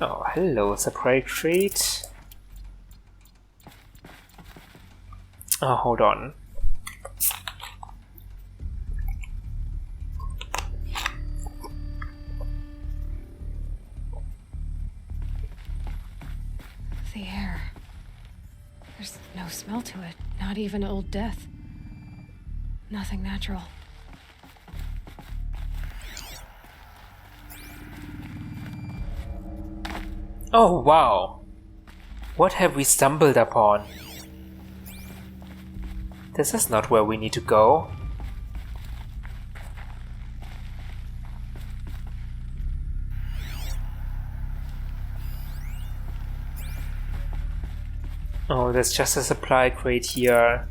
Oh, hello, supply crate. Oh, hold on. The air. There's no smell to it. Not even old death. Nothing natural. Oh, wow. What have we stumbled upon? This is not where we need to go. Oh, there's just a supply crate here.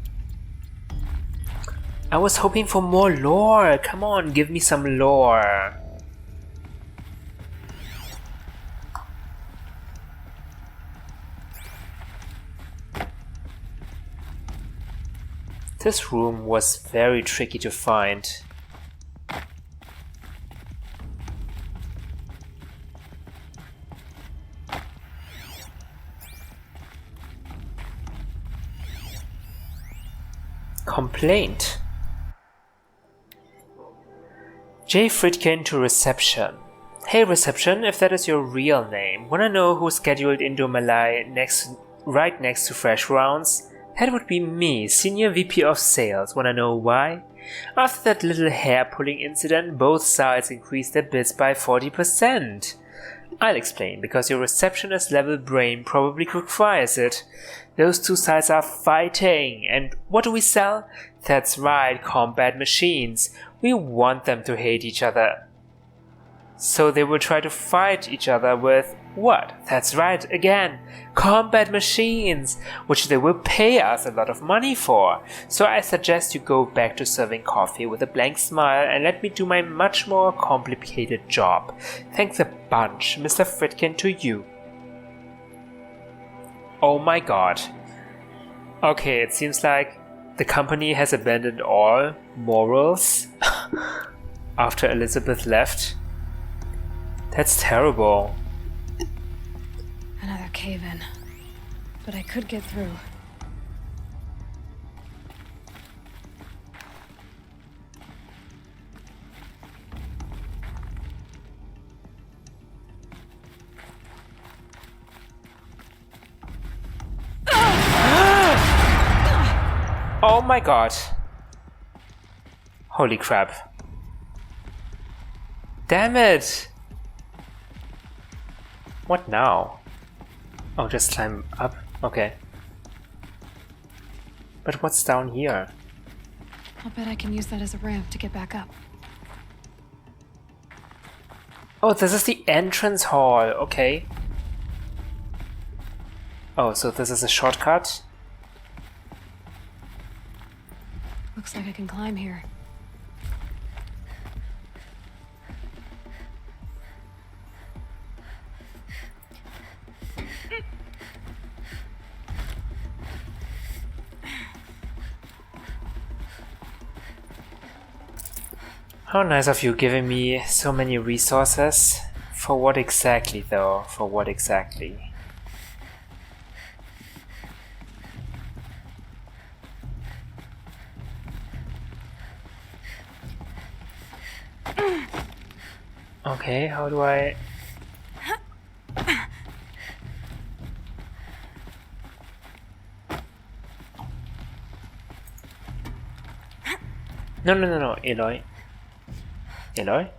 I was hoping for more lore. Come on, give me some lore. This room was very tricky to find. Complaint. J. Fritkin to reception. Hey reception, if that is your real name, wanna know who's scheduled into Malay right next to Fresh Rounds? That would be me, Senior VP of Sales. Wanna know why? After that little hair-pulling incident, both sides increased their bids by 40%. I'll explain, because your receptionist-level brain probably requires it. Those two sides are fighting, and what do we sell? That's right, combat machines. We want them to hate each other. So they will try to fight each other with what? That's right, again, combat machines, which they will pay us a lot of money for. So I suggest you go back to serving coffee with a blank smile and let me do my much more complicated job. Thanks a bunch, Mr. Fritkin, to you. Oh my god. Okay, it seems like the company has abandoned all morals after Elizabeth left. That's terrible. Another cave-in. But I could get through. Oh my god. Holy crap. Damn it! What now? Oh, just climb up? Okay. But what's down here? I'll bet I can use that as a ramp to get back up. Oh, this is the entrance hall. Okay. Oh, so this is a shortcut? Looks like I can climb here. How nice of you giving me so many resources. For what exactly though? For what exactly? Okay, how do I... No, Aloy. Aloy?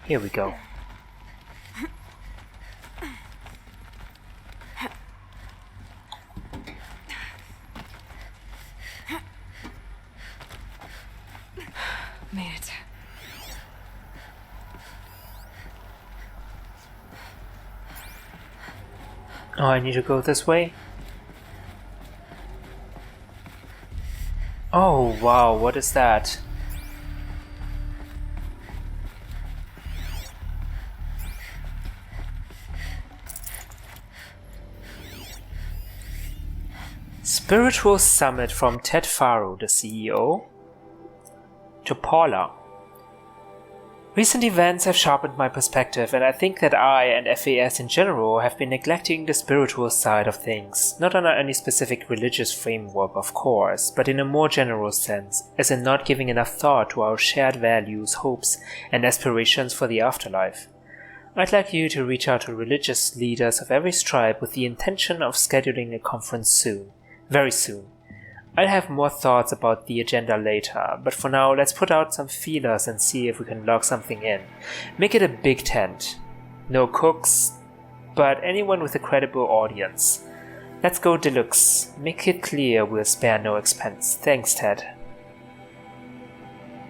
Here we go. Made it. Oh, I need to go this way? Oh, wow, what is that? Spiritual Summit from Ted Faro, the CEO, to Paula. Recent events have sharpened my perspective, and I think that I and FAS in general have been neglecting the spiritual side of things, not under any specific religious framework, of course, but in a more general sense, as in not giving enough thought to our shared values, hopes, and aspirations for the afterlife. I'd like you to reach out to religious leaders of every stripe with the intention of scheduling a conference soon, very soon. I'll have more thoughts about the agenda later, but for now let's put out some feelers and see if we can log something in. Make it a big tent. No cooks, but anyone with a credible audience. Let's go deluxe. Make it clear we'll spare no expense. Thanks, Ted.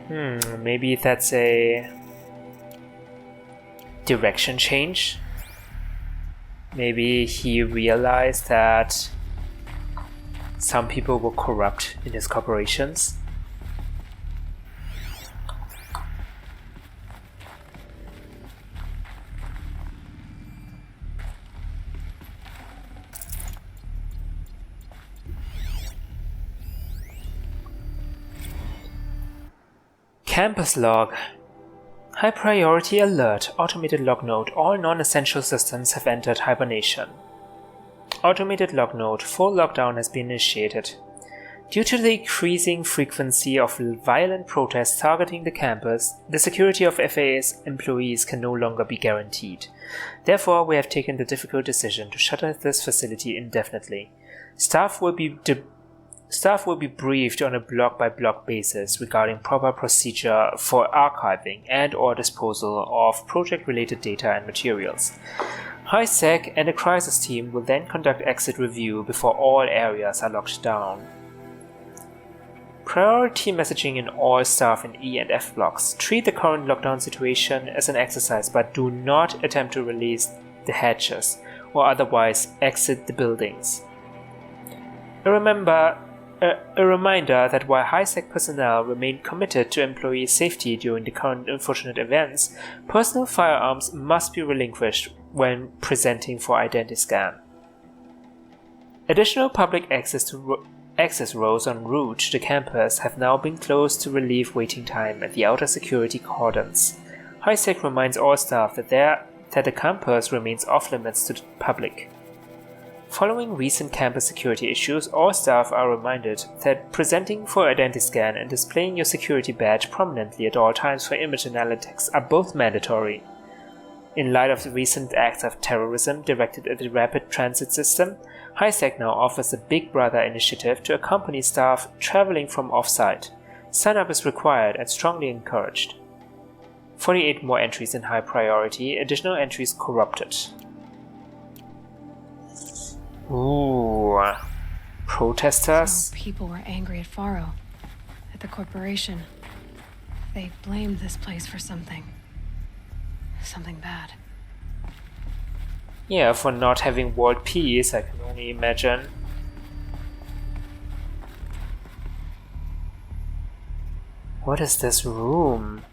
Maybe that's a direction change? Maybe he realized that some people were corrupt in his corporations. Campus log. High priority alert. Automated log node. All non-essential systems have entered hibernation. Automated log node. Full lockdown has been initiated. Due to the increasing frequency of violent protests targeting the campus, the security of FA's employees can no longer be guaranteed. Therefore, we have taken the difficult decision to shutter this facility indefinitely. Staff will be briefed on a block-by-block basis regarding proper procedure for archiving and/or disposal of project-related data and materials. HiSec and a crisis team will then conduct exit review before all areas are locked down. Priority messaging in all staff in E and F blocks. Treat the current lockdown situation as an exercise, but do not attempt to release the hatches or otherwise exit the buildings. A reminder that while HiSec personnel remain committed to employee safety during the current unfortunate events, personal firearms must be relinquished when presenting for identiscan. Additional public access roads en route to the campus have now been closed to relieve waiting time at the outer security cordons. HiSec reminds all staff that the campus remains off-limits to the public. Following recent campus security issues, all staff are reminded that presenting for identiscan and displaying your security badge prominently at all times for image analytics are both mandatory. In light of the recent acts of terrorism directed at the rapid transit system, HiSec now offers a Big Brother initiative to accompany staff traveling from off-site. Sign-up is required and strongly encouraged. 48 more entries in high priority, additional entries corrupted. Ooh, protesters? So people were angry at Faro, at the corporation. They blamed this place for something bad. Yeah, for not having world peace, I can only imagine. What is this room?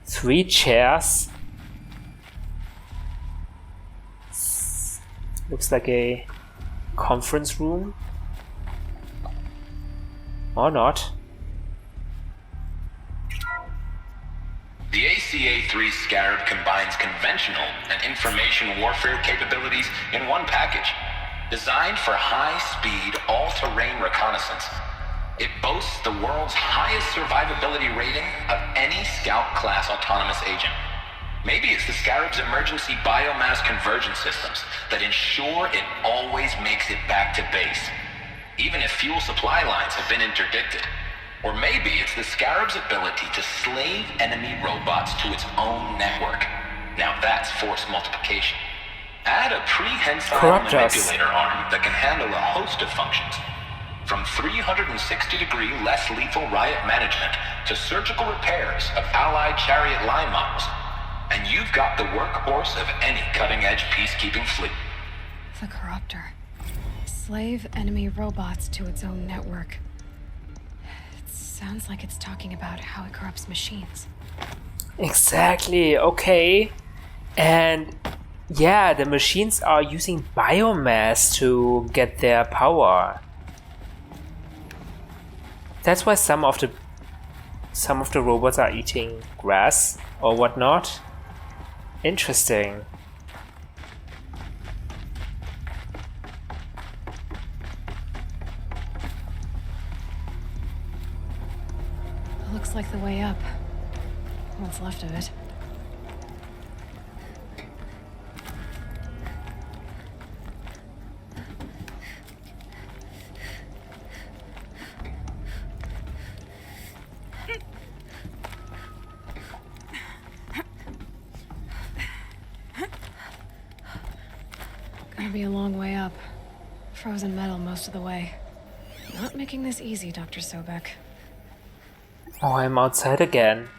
3 chairs? Looks like a conference room. Or not. The ACA-3 Scarab combines conventional and information warfare capabilities in one package. Designed for high-speed, all-terrain reconnaissance, it boasts the world's highest survivability rating of any Scout-class autonomous agent. Maybe it's the Scarab's emergency biomass conversion systems that ensure it always makes it back to base, even if fuel supply lines have been interdicted. Or maybe it's the Scarab's ability to slave enemy robots to its own network. Now that's force multiplication. Add a prehensile manipulator arm that can handle a host of functions, from 360-degree less lethal riot management to surgical repairs of Allied chariot line models. And you've got the workhorse of any cutting-edge peacekeeping fleet. The Corruptor. Slave enemy robots to its own network. It sounds like it's talking about how it corrupts machines. Exactly, okay. And yeah, the machines are using biomass to get their power. That's why some of the some of the robots are eating grass or whatnot. Interesting. Looks like the way up. What's left of it. Gonna be a long way up. Frozen metal most of the way. Not making this easy, Dr. Sobek. Oh, I'm outside again.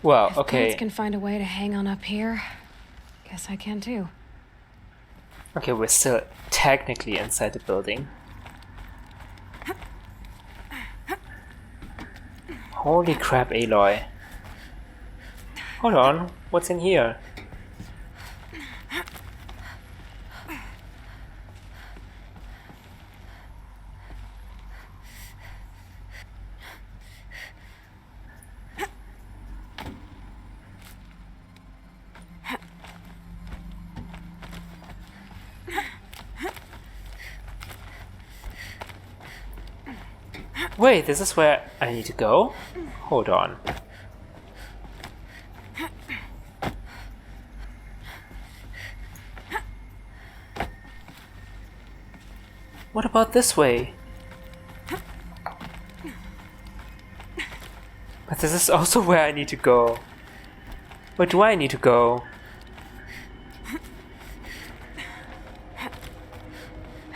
Well, If okay. plants can find a way to hang on up here, guess I can too. Okay, we're still technically inside the building. Holy crap, Aloy. Hold on, what's in here? Wait, this is where I need to go? Hold on. What about this way? But this is also where I need to go. Where do I need to go?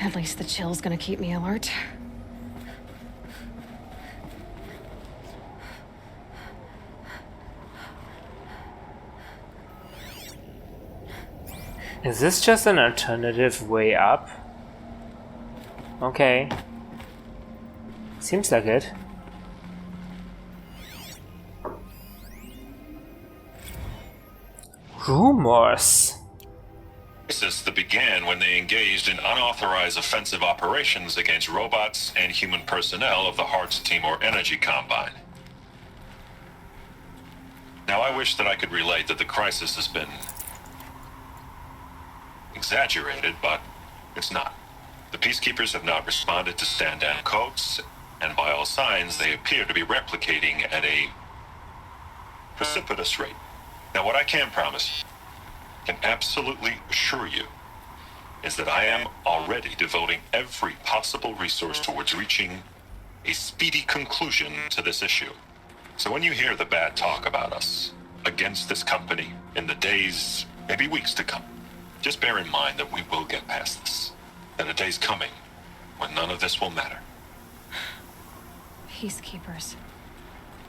At least the chill's gonna keep me alert. Is this just an alternative way up? Okay. Seems like it. Rumors. Crisis that began when they engaged in unauthorized offensive operations against robots and human personnel of the Heart's Timor Energy Combine. Now, I wish that I could relate that the crisis has been exaggerated, but it's not. The Peacekeepers have not responded to stand-down codes, and by all signs, they appear to be replicating at a precipitous rate. Now, what I can promise, can absolutely assure you, is that I am already devoting every possible resource towards reaching a speedy conclusion to this issue. So when you hear the bad talk about us against this company in the days, maybe weeks to come, just bear in mind that we will get past this. That a day's coming when none of this will matter. Peacekeepers.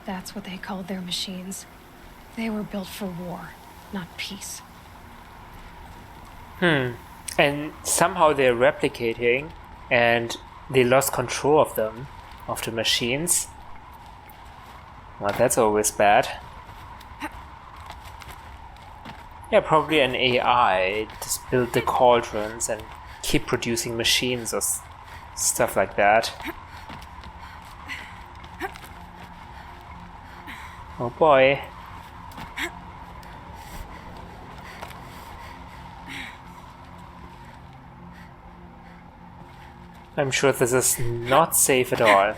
That's what they called their machines. They were built for war, not peace. And somehow they're replicating and they lost control of them, of the machines. Well, that's always bad. Yeah, probably an AI just build the cauldrons and keep producing machines or stuff like that. Oh boy. I'm sure this is not safe at all.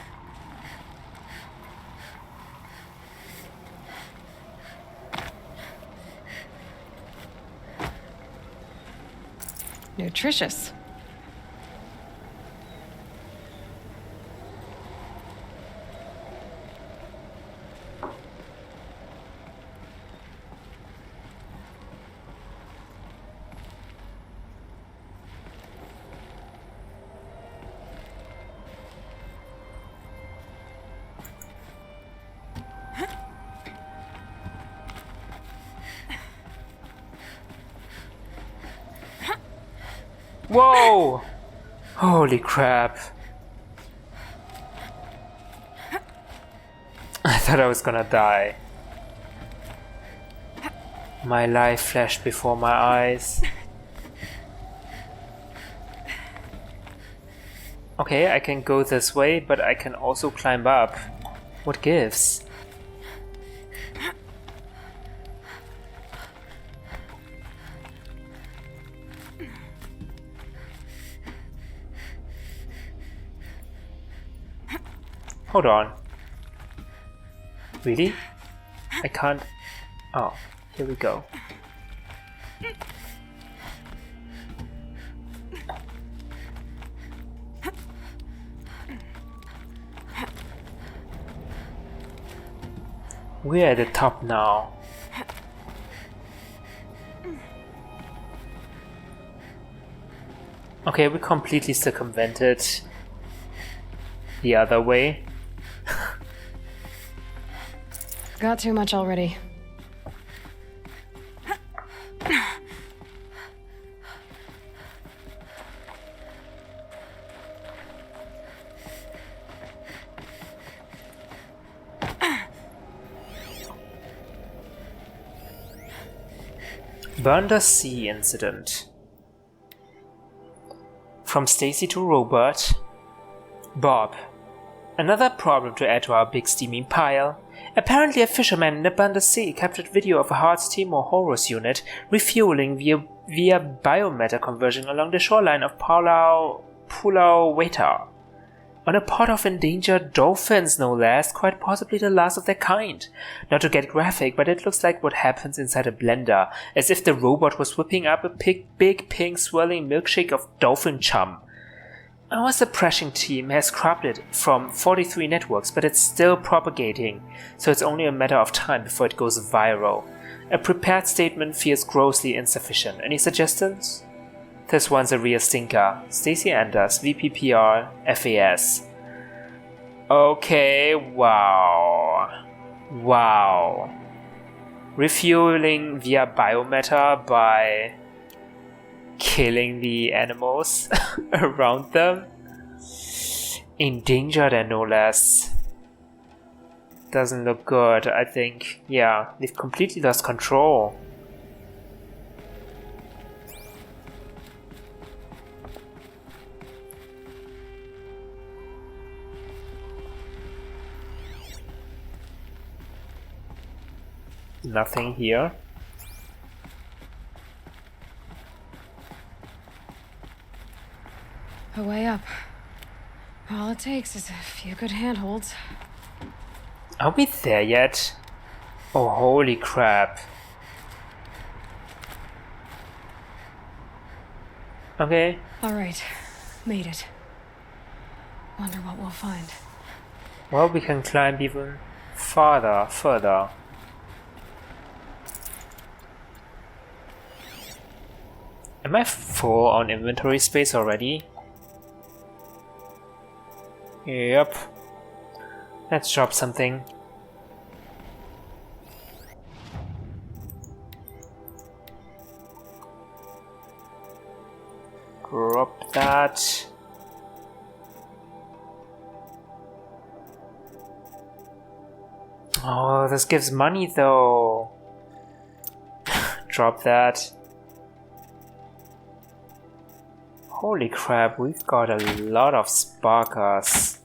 Nutritious. Whoa! Holy crap. I thought I was gonna die. My life flashed before my eyes. Okay, I can go this way, but I can also climb up. What gives? Hold on. Really? I can't... Oh, here we go. We're at the top now. Okay, we completely circumvented the other way. Got too much already. Burn the Sea incident. From Stacy to Robert. Bob. Another problem to add to our big steaming pile. Apparently a fisherman in the Banda Sea captured video of a Hearts team or Horus unit refueling via biomatter conversion along the shoreline of Pulau Weta. On a pod of endangered dolphins, no less, quite possibly the last of their kind. Not to get graphic, but it looks like what happens inside a blender, as if the robot was whipping up a big pink swirling milkshake of dolphin chum. Our suppression team has scrubbed it from 43 networks, but it's still propagating, so it's only a matter of time before it goes viral. A prepared statement feels grossly insufficient. Any suggestions? This one's a real stinker. Stacey Anders, VPPR, FAS. Okay, wow. Wow. Refueling via biomatter by killing the animals around them. Endangered and no less. Doesn't look good, I think. Yeah, they've completely lost control. Nothing here. A way up. All it takes is a few good handholds. Are we there yet? Oh, holy crap. Okay. Alright, made it. Wonder what we'll find. Well, we can climb even further. Am I full on inventory space already? Yep. Let's drop something. Drop that. Oh, this gives money though. Drop that. Holy crap, we've got a lot of sparkers.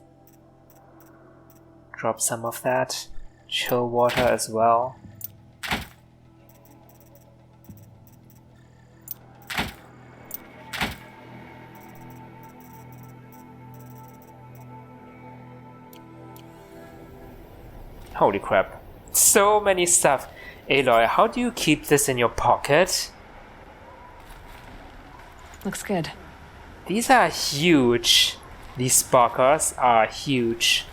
Drop some of that. Chill water as well. Holy crap. So many stuff. Aloy, how do you keep this in your pocket? Looks good. These are huge. These sparkers are huge.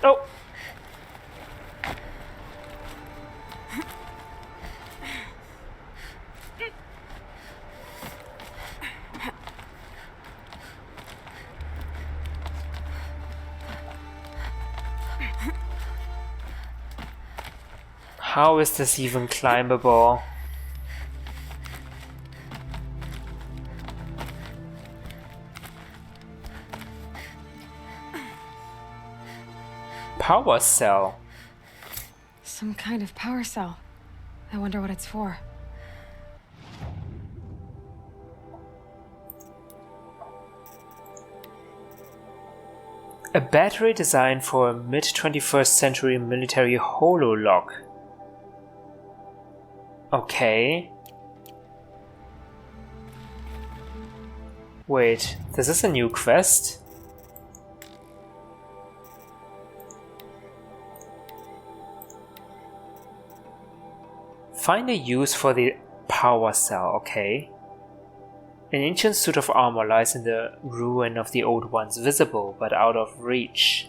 Oh! How is this even climbable? power cell. Some kind of power cell. I wonder what it's for. A battery designed for a mid-21st century military hololock. Okay. Wait, this is a new quest? Find a use for the power cell, okay. An ancient suit of armor lies in the ruin of the old ones, visible but out of reach.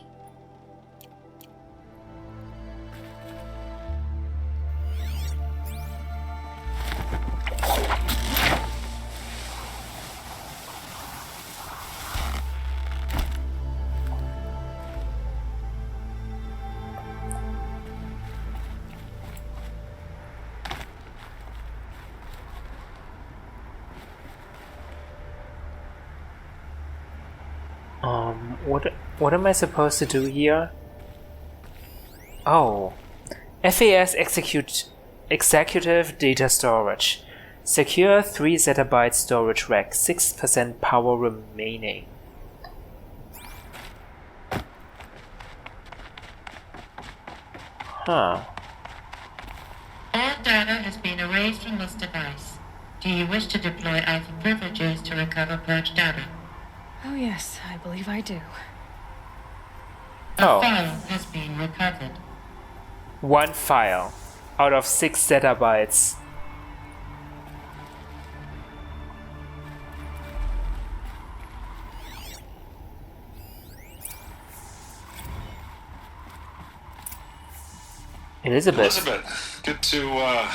What am I supposed to do here? Oh. FAS Executive Data Storage. Secure 3 zettabyte storage rack, 6% power remaining. Huh. All data has been erased from this device. Do you wish to deploy Alpha privileges to recover purged data? Oh yes, I believe I do. A Oh. file has been recovered. 1 file out of 6 zettabytes. Elizabeth. Good to,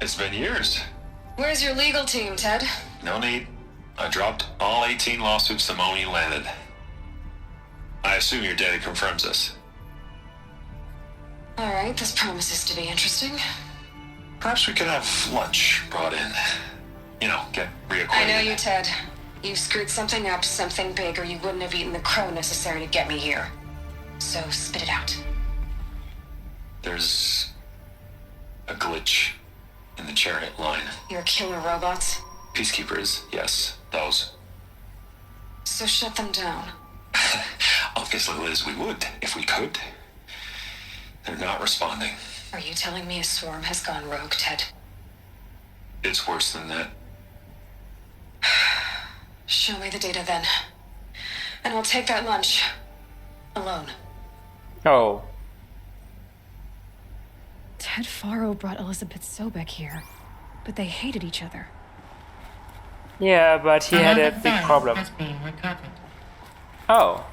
it's been years. Where's your legal team, Ted? No need. I dropped all 18 lawsuits the moment you landed. I assume your data confirms this. Alright, this promises to be interesting. Perhaps we could have lunch brought in. You know, get reacquainted. I know you, Ted. You screwed something up, something big, or you wouldn't have eaten the crow necessary to get me here. So spit it out. There's a glitch in the chariot line. Your killer robots? Peacekeepers, yes, those. So shut them down. Obviously, Liz, we would, if we could. They're not responding. Are you telling me a swarm has gone rogue, Ted? It's worse than that. Show me the data then. And I'll take that lunch. Alone. Oh. Ted Faro brought Elizabeth Sobek here, but they hated each other. Yeah, but he had a Another big file problem. has been recovered. Oh.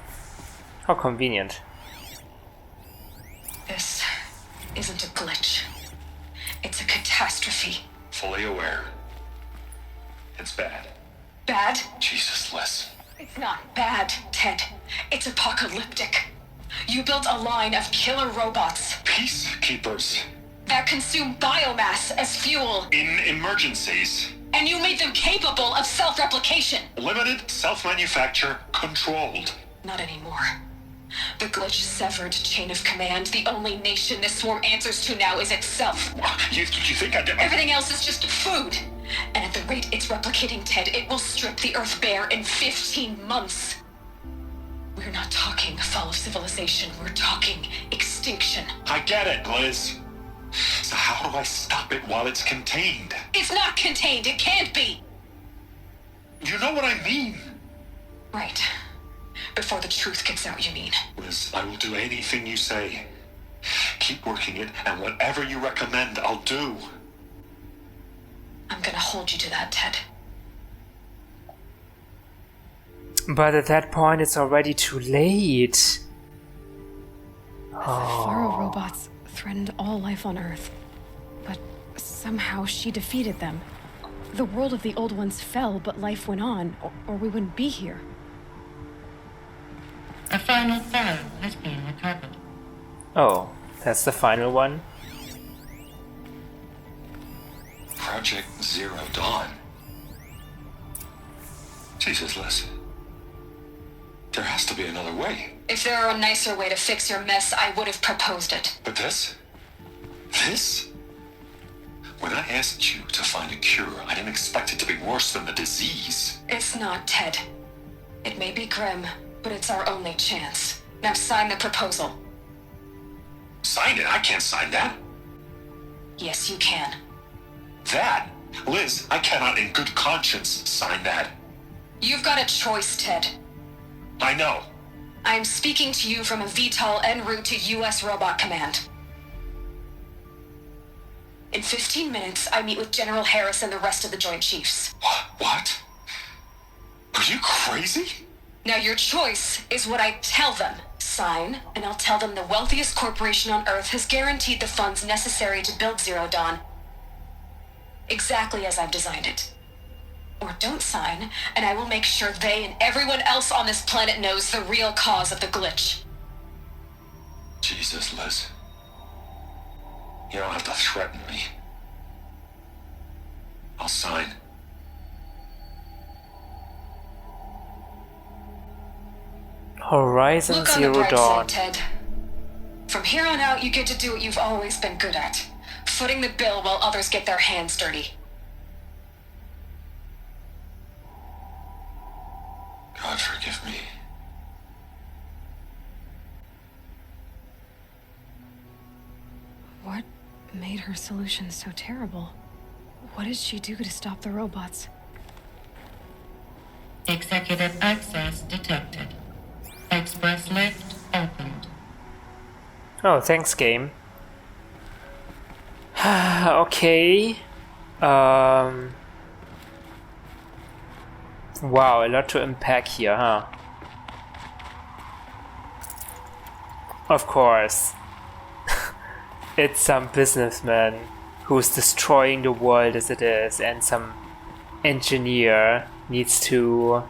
How convenient. This isn't a glitch. It's a catastrophe. Fully aware. It's bad. Bad? Jesus, Liz. It's not bad, Ted. It's apocalyptic. You built a line of killer robots Peacekeepers. that consume biomass as fuel, In emergencies. and you made them capable of self-replication. Limited, self-manufacture, controlled. Not anymore. The glitch severed chain of command. The only nation this swarm answers to now is itself. You think I did? Everything else is just food. And at the rate it's replicating, Ted, it will strip the Earth bare in 15 months. We're not talking fall of civilization. We're talking extinction. I get it, Liz. So how do I stop it while it's contained? It's not contained. It can't be. You know what I mean. Right. Before the truth gets out, you mean? Liz, I will do anything you say. Keep working it, and whatever you recommend, I'll do. I'm gonna hold you to that, Ted. But at that point, it's already too late. The Faro robots threatened all life on Earth. But somehow she defeated them. The world of the old ones fell, but life went on, or we wouldn't be here. A final file has been recovered. Oh, that's the final one? Project Zero Dawn. Jesus, Liz. There has to be another way. If there were a nicer way to fix your mess, I would have proposed it. But this? This? When I asked you to find a cure, I didn't expect it to be worse than the disease. It's not, Ted. It may be grim, but it's our only chance. Now sign the proposal. Sign it? I can't sign that. Yes, you can. That? Liz, I cannot in good conscience sign that. You've got a choice, Ted. I know. I am speaking to you from a VTOL en route to U.S. Robot Command. In 15 minutes, I meet with General Harris and the rest of the Joint Chiefs. What? Are you crazy? Now your choice is what I tell them. Sign, and I'll tell them the wealthiest corporation on Earth has guaranteed the funds necessary to build Zero Dawn exactly as I've designed it. Or don't sign, and I will make sure they and everyone else on this planet knows the real cause of the glitch. Jesus, Liz. You don't have to threaten me. I'll sign. Horizon Look on the Zero bright Dawn. side, Ted. From here on out, you get to do what you've always been good at. Footing the bill while others get their hands dirty. God forgive me. What made her solution so terrible? What did she do to stop the robots? Executive access detected. Express lift opened. Oh, thanks, game. Okay. Wow, a lot to unpack here, huh? Of course. It's some businessman who's destroying the world as it is, and some engineer needs to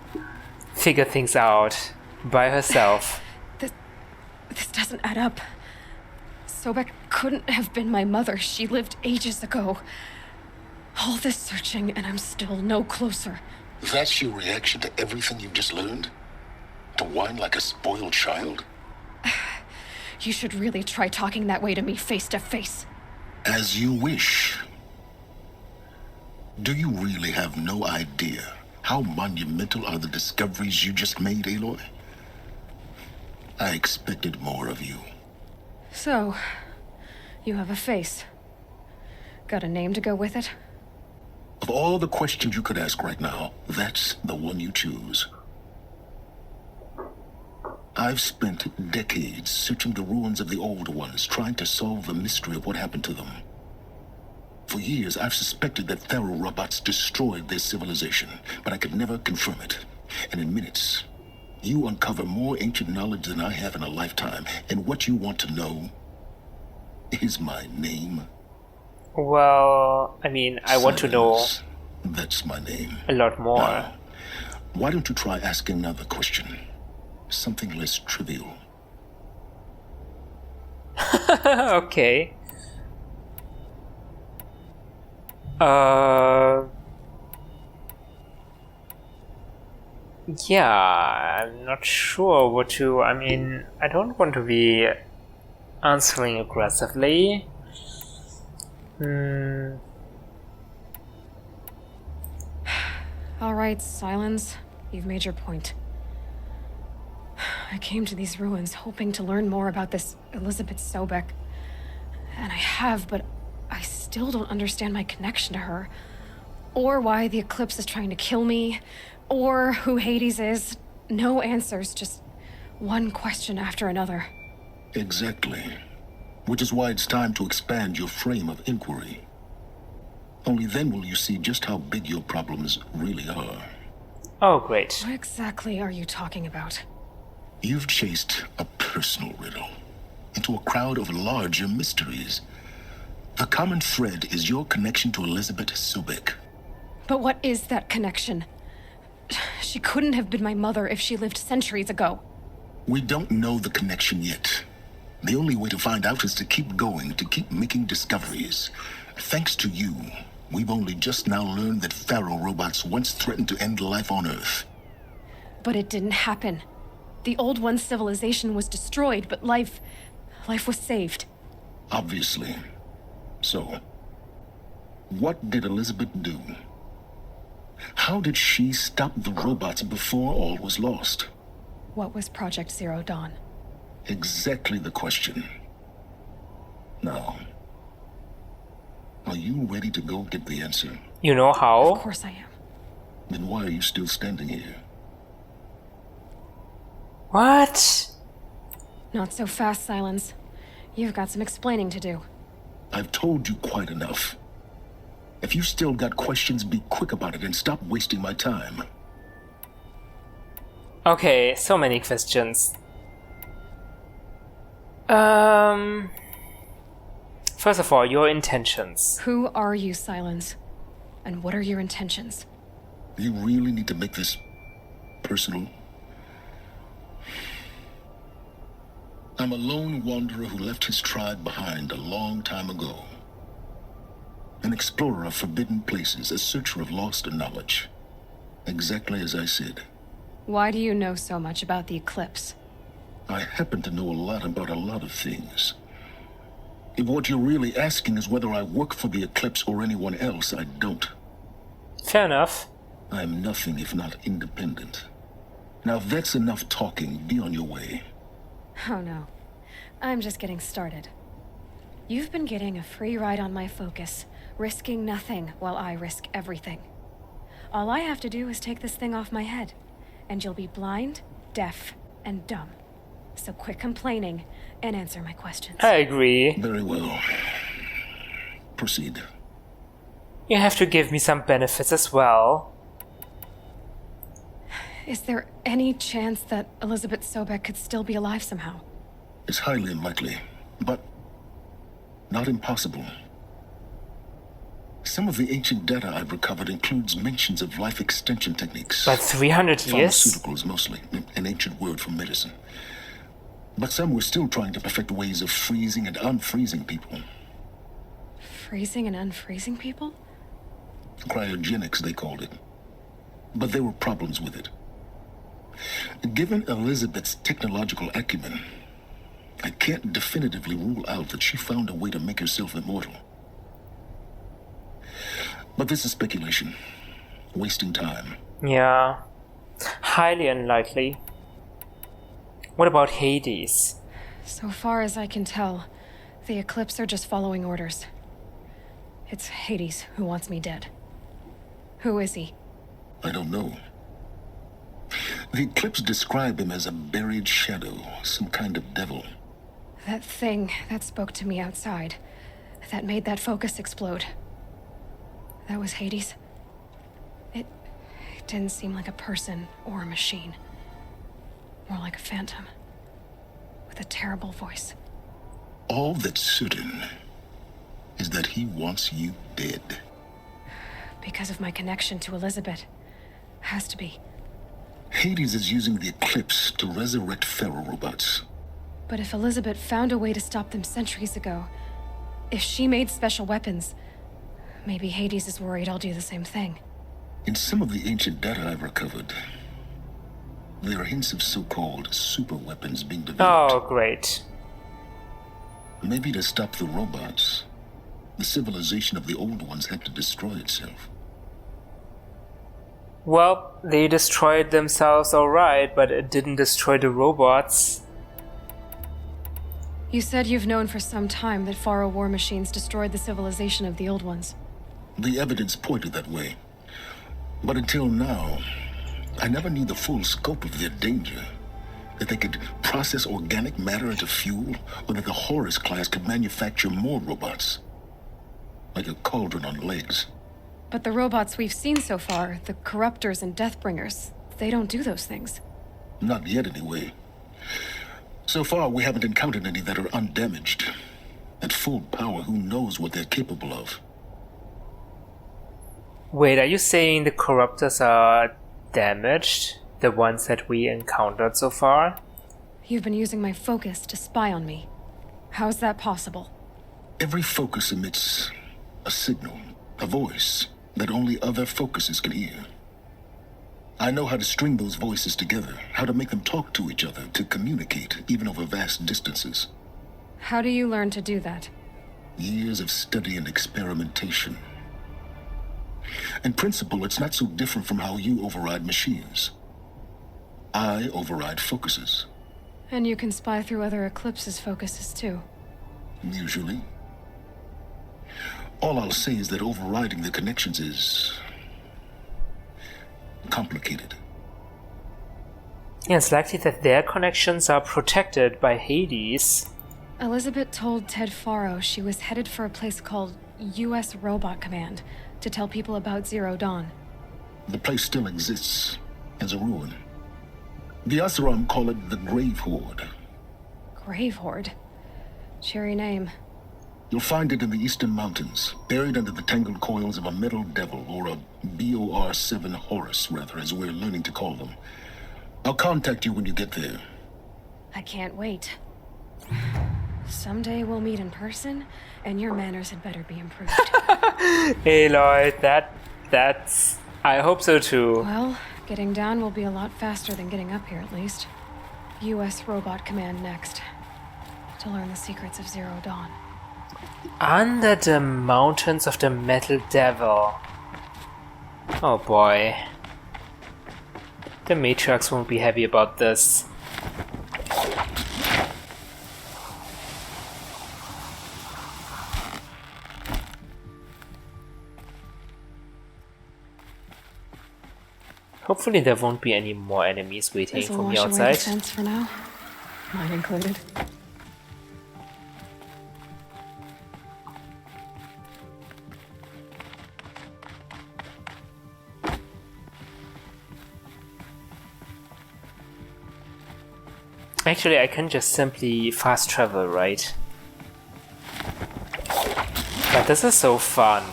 figure things out by herself. This doesn't add up. Sobek couldn't have been my mother. She lived ages ago. All this searching, and I'm still no closer. That's your reaction to everything you've just learned? To whine like a spoiled child? You should really try talking that way to me face to face. As you wish. Do you really have no idea how monumental are the discoveries you just made, Aloy? I expected more of you. So, you have a face. Got a name to go with it? Of all the questions you could ask right now, that's the one you choose. I've spent decades searching the ruins of the old ones, trying to solve the mystery of what happened to them. For years, I've suspected that Pharaoh robots destroyed their civilization, but I could never confirm it. And in minutes, you uncover more ancient knowledge than I have in a lifetime, and what you want to know is my name. Well, I mean, I want to know Silence. That's my name. a lot more. Now, why don't you try asking another question? Something less trivial. Okay. Yeah, I'm not sure what to. I mean, I don't want to be answering aggressively. All right, Silence. You've made your point. I came to these ruins hoping to learn more about this Elizabeth Sobek. And I have, but I still don't understand my connection to her. Or why the Eclipse is trying to kill me. Or who Hades is. No answers, just one question after another. Exactly. Which is why it's time to expand your frame of inquiry. Only then will you see just how big your problems really are. Oh, great. What exactly are you talking about? You've chased a personal riddle into a crowd of larger mysteries. The common thread is your connection to Elizabeth Sobek. But what is that connection? She couldn't have been my mother if she lived centuries ago. We don't know the connection yet. The only way to find out is to keep going, to keep making discoveries. Thanks to you, we've only just now learned that Pharaoh robots once threatened to end life on Earth. But it didn't happen. The Old One's civilization was destroyed, but life was saved. Obviously. So, what did Elizabeth do? How did she stop the robots before all was lost? What was Project Zero Dawn? Exactly the question. Now, are you ready to go get the answer? You know Of how? course I am. Then why are you still standing here? What? Not so fast, Silence. You've got some explaining to do. I've told you quite enough. If you still got questions, be quick about it and stop wasting my time. Okay, so many questions. First of all, your intentions. Who are you, Silence? And what are your intentions? You really need to make this personal? I'm a lone wanderer who left his tribe behind a long time ago. An explorer of forbidden places, a searcher of lost knowledge. Exactly as I said. Why do you know so much about the eclipse? I happen to know a lot about a lot of things. If what you're really asking is whether I work for the Eclipse or anyone else, I don't. Fair enough. I'm nothing if not independent. Now if that's enough talking, be on your way. Oh no. I'm just getting started. You've been getting a free ride on my focus, risking nothing while I risk everything. All I have to do is take this thing off my head, and you'll be blind, deaf, and dumb. So quit complaining and answer my questions. I agree. Very well. Proceed. You have to give me some benefits as well. Is there any chance that Elizabeth Sobek could still be alive somehow? It's highly unlikely, but not impossible. Some of the ancient data I've recovered includes mentions of life extension techniques. But 300 years? Pharmaceuticals mostly, an ancient word for medicine. But some were still trying to perfect ways of freezing and unfreezing people. Freezing and unfreezing people? Cryogenics, they called it. But there were problems with it. Given Elizabeth's technological acumen, I can't definitively rule out that she found a way to make herself immortal. But this is speculation. Wasting time. Yeah. Highly unlikely. What about Hades? So far as I can tell, the Eclipse are just following orders. It's Hades who wants me dead. Who is he? I don't know. The Eclipse describe him as a buried shadow, some kind of devil. That thing that spoke to me outside, that made that focus explode. That was Hades? It didn't seem like a person or a machine. More like a phantom. With a terrible voice. All that's certain is that he wants you dead. Because of my connection to Elizabeth. Has to be. Hades is using the Eclipse to resurrect Pharaoh robots. But if Elizabeth found a way to stop them centuries ago, if she made special weapons, maybe Hades is worried I'll do the same thing. In some of the ancient data I've recovered, there are hints of so-called super weapons being developed. Oh, great. Maybe to stop the robots, the civilization of the old ones had to destroy itself. Well, they destroyed themselves alright, but it didn't destroy the robots. You said you've known for some time that Pharaoh war machines destroyed the civilization of the old ones. The evidence pointed that way. But until now, I never knew the full scope of their danger. That they could process organic matter into fuel, or that the Horus class could manufacture more robots. Like a cauldron on legs. But the robots we've seen so far, the Corruptors and Deathbringers, they don't do those things. Not yet, anyway. So far, we haven't encountered any that are undamaged. At full power, who knows what they're capable of? Wait, are you saying the Corruptors are damaged? The ones that we encountered so far? You've been using my focus to spy on me. How's that possible? Every focus emits a signal, a voice, that only other focuses can hear. I know how to string those voices together, how to make them talk to each other, to communicate, even over vast distances. How do you learn to do that? Years of study and experimentation. In principle, it's not so different from how you override machines. I override focuses. And you can spy through other Eclipse's focuses too. Usually. All I'll say is that overriding the connections is complicated. Yeah, it's likely that their connections are protected by Hades. Elizabeth told Ted Faro she was headed for a place called U.S. Robot Command to tell people about Zero Dawn. The place still exists as a ruin. The Asaram call it the Grave-Hoard. Grave-Hoard? Cheery name. You'll find it in the eastern mountains, buried under the tangled coils of a metal devil, or a BOR-7 Horus, rather, as we're learning to call them. I'll contact you when you get there. I can't wait. Someday we'll meet in person, and your manners had better be improved. Aloy, that's... I hope so too. Well, getting down will be a lot faster than getting up here, at least. U.S. Robot Command next. To learn the secrets of Zero Dawn. Under the mountains of the Metal Devil. Oh boy. The matriarchs won't be happy about this. Hopefully there won't be any more enemies waiting This'll from wash the away the outside. sense for now. Mine included. Actually, I can just simply fast travel, right? But this is so fun.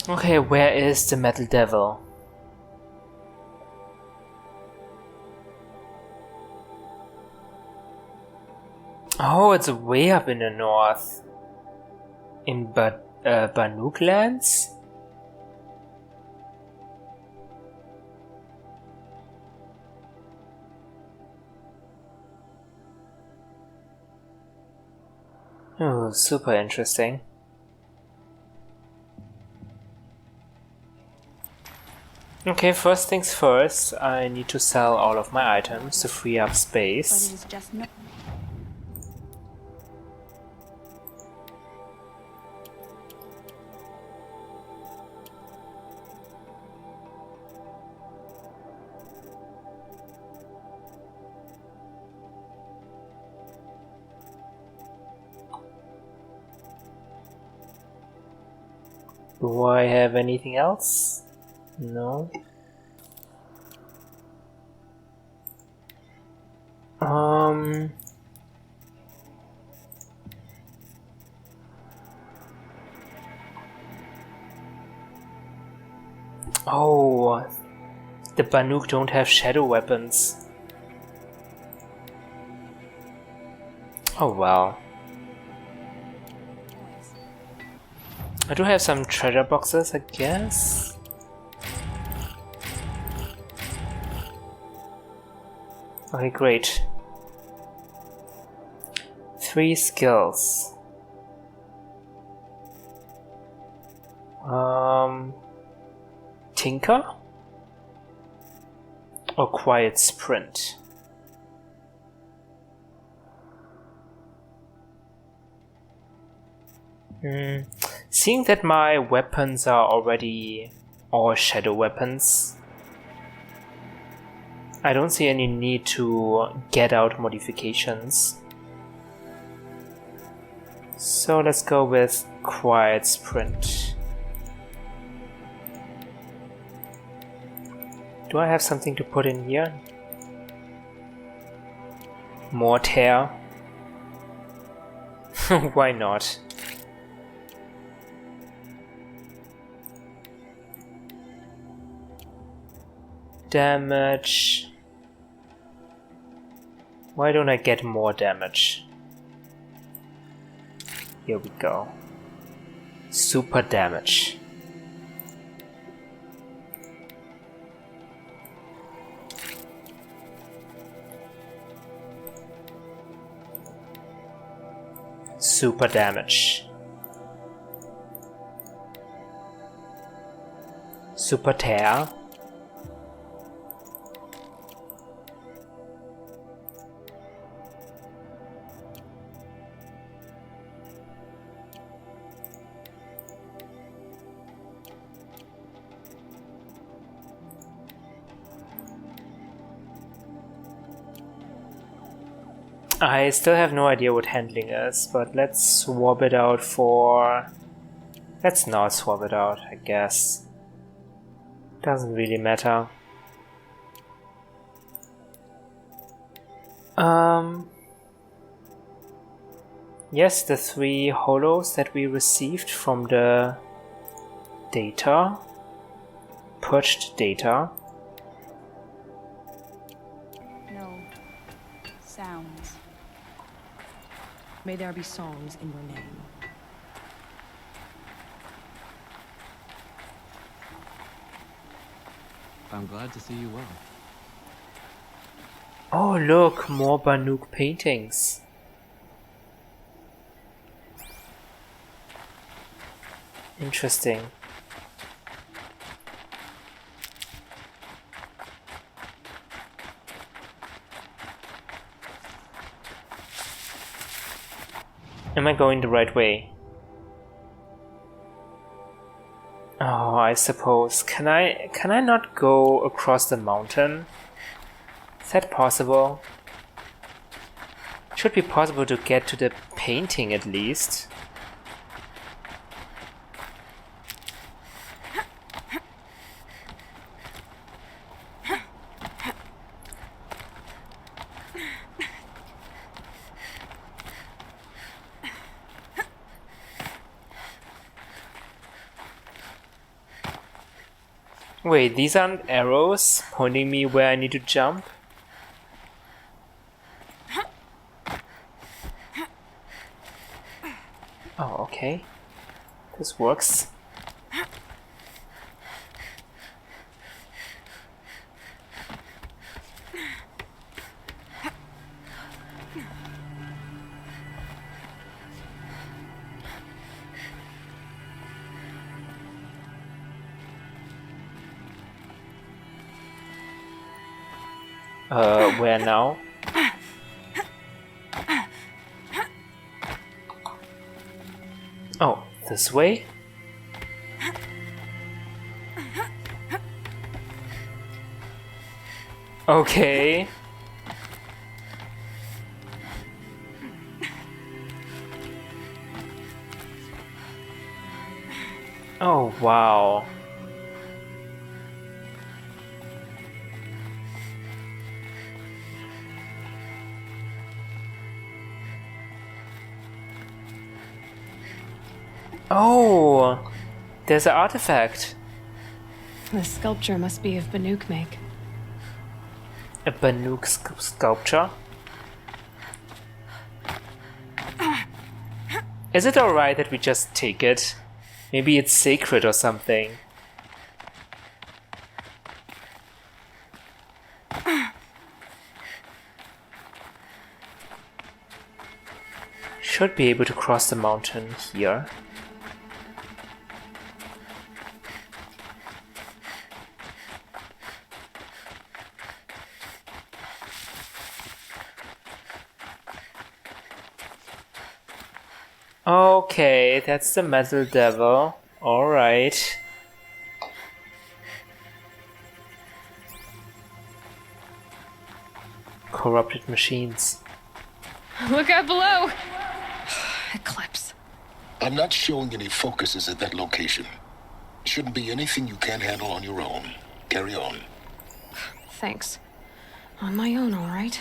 Okay, where is the Metal Devil? Oh, it's way up in the north. In Banuk lands? Oh, super interesting. Okay, first things first, I need to sell all of my items to free up space. But it is just no. Do I have anything else? No. Oh, the Banuk don't have shadow weapons. Oh well. I do have some treasure boxes, I guess. Okay, great. 3 skills. Tinker? Or Quiet Sprint? Seeing that my weapons are already all shadow weapons, I don't see any need to get out modifications. So let's go with Quiet Sprint. Do I have something to put in here? More tear? Why not? Damage. Why don't I get more damage? Here we go. Super damage. Super damage. Super tear. I still have no idea what handling is, but let's swap it out for... Let's not swap it out, I guess. Doesn't really matter. Yes, the 3 holos that we received from the data. Purged data. No. Sounds. May there be songs in your name. I'm glad to see you well. Oh look, more Banuk paintings. Interesting. Am I going the right way? Oh, I suppose. Can I not go across the mountain? Is that possible? Should be possible to get to the painting at least. Wait, these aren't arrows pointing me where I need to jump? Oh, okay. This works. Where now? Oh, this way? Okay. Oh, wow. Oh, there's an artifact. The sculpture must be of Banuk make. A Banuk sculpture? Is it alright that we just take it? Maybe it's sacred or something. Should be able to cross the mountain here. Okay, that's the metal devil. Alright. Corrupted machines. Look out below! Eclipse. I'm not showing any focuses at that location. Shouldn't be anything you can't handle on your own. Carry on. Thanks. On my own, all right.